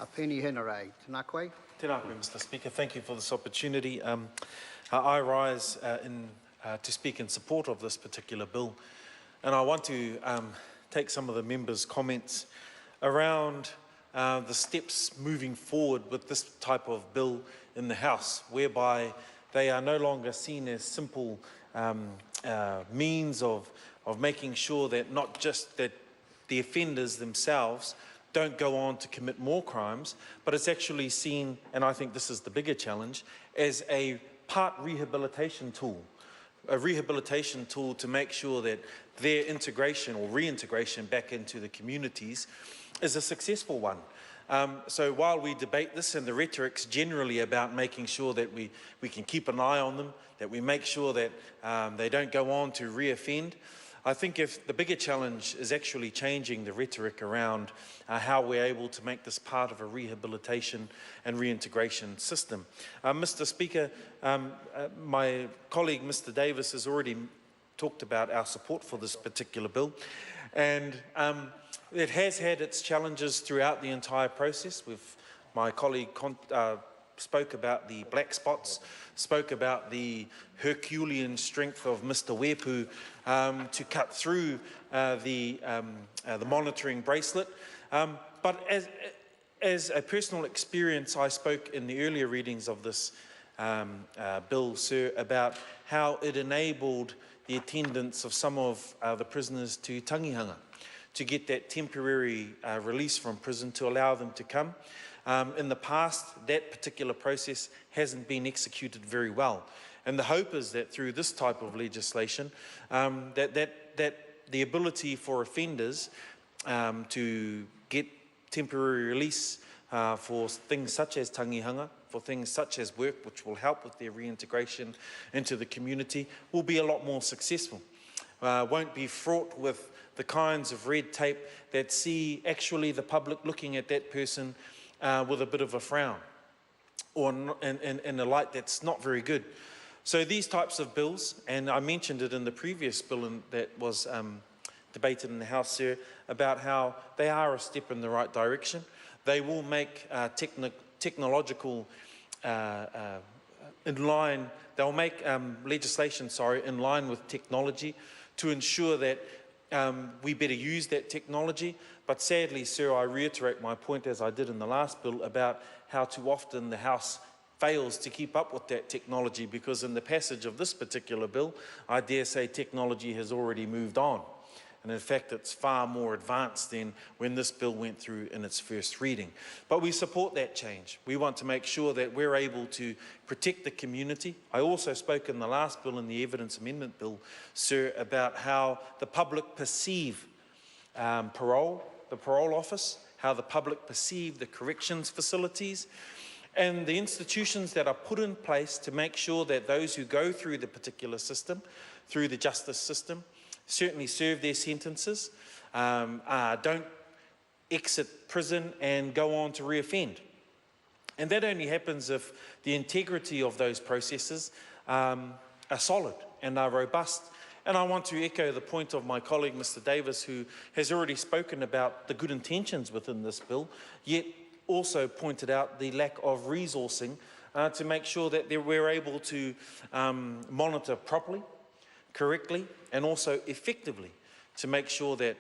Peni Hinarei. Tēnā koe. Tēnā koe, Mr. Speaker. Thank you for this opportunity. I rise to speak in support of this particular bill, and I want to take some of the members' comments around the steps moving forward with this type of bill in the House, whereby they are no longer seen as simple means of making sure that not just that the offenders themselves don't go on to commit more crimes, but it's actually seen, and I think this is the bigger challenge, as a part rehabilitation tool. A rehabilitation tool to make sure that their integration or reintegration back into the communities is a successful one. So while we debate this, and the rhetoric's generally about making sure that we can keep an eye on them, that we make sure that they don't go on to re-offend, I think if the bigger challenge is actually changing the rhetoric around how we're able to make this part of a rehabilitation and reintegration system. Mr. Speaker, my colleague Mr. Davis has already talked about our support for this particular bill, and it has had its challenges throughout the entire process. My colleague spoke about the black spots, spoke about the Herculean strength of Mr. Wepu to cut through the monitoring bracelet. But as a personal experience, I spoke in the earlier readings of this bill, sir, about how it enabled the attendance of some of the prisoners to tangihanga, to get that temporary release from prison to allow them to come. In the past, that particular process hasn't been executed very well. And the hope is that through this type of legislation, that the ability for offenders to get temporary release for things such as tangihanga, for things such as work, which will help with their reintegration into the community, will be a lot more successful. Won't be fraught with the kinds of red tape that see actually the public looking at that person with a bit of a frown, or in a light that's not very good. So these types of bills, and I mentioned it in the previous bill that was debated in the House, sir, about how they are a step in the right direction. They will make technological in line, they'll make legislation, in line with technology to ensure that we better use that technology. But sadly, sir, I reiterate my point, as I did in the last bill, about how too often the House fails to keep up with that technology, because in the passage of this particular bill, I dare say technology has already moved on. And in fact, it's far more advanced than when this bill went through in its first reading. But we support that change. We want to make sure that we're able to protect the community. I also spoke in the last bill, in the evidence amendment bill, sir, about how the public perceive parole, the parole office, how the public perceive the corrections facilities, and the institutions that are put in place to make sure that those who go through the particular system, through the justice system, certainly serve their sentences, don't exit prison and go on to reoffend. And that only happens if the integrity of those processes are solid and are robust. And I want to echo the point of my colleague, Mr. Davis, who has already spoken about the good intentions within this bill, yet also pointed out the lack of resourcing to make sure that we're able to monitor properly, correctly, and also effectively, to make sure that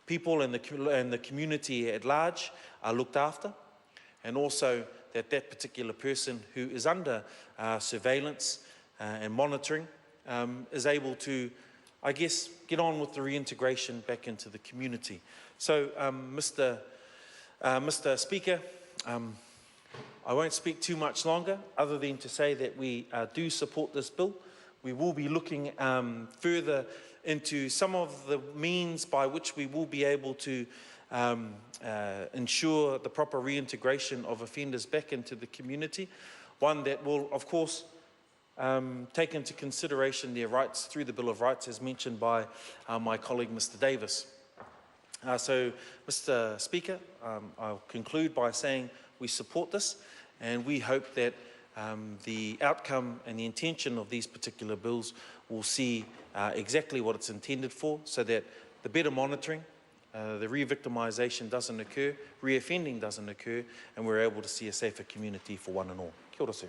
people in the community at large are looked after, and also that that particular person who is under surveillance and monitoring is able to, I guess, get on with the reintegration back into the community. So, Mr. Speaker, I won't speak too much longer, other than to say that we do support this bill. We will be looking further into some of the means by which we will be able to ensure the proper reintegration of offenders back into the community. One that will, of course, take into consideration their rights through the Bill of Rights, as mentioned by my colleague Mr. Davis. So, Mr. Speaker, I'll conclude by saying we support this, and we hope that the outcome and the intention of these particular bills will see exactly what it's intended for, so that the better monitoring the re-victimisation doesn't occur, re-offending doesn't occur, and we're able to see a safer community for one and all. Kia ora, sir.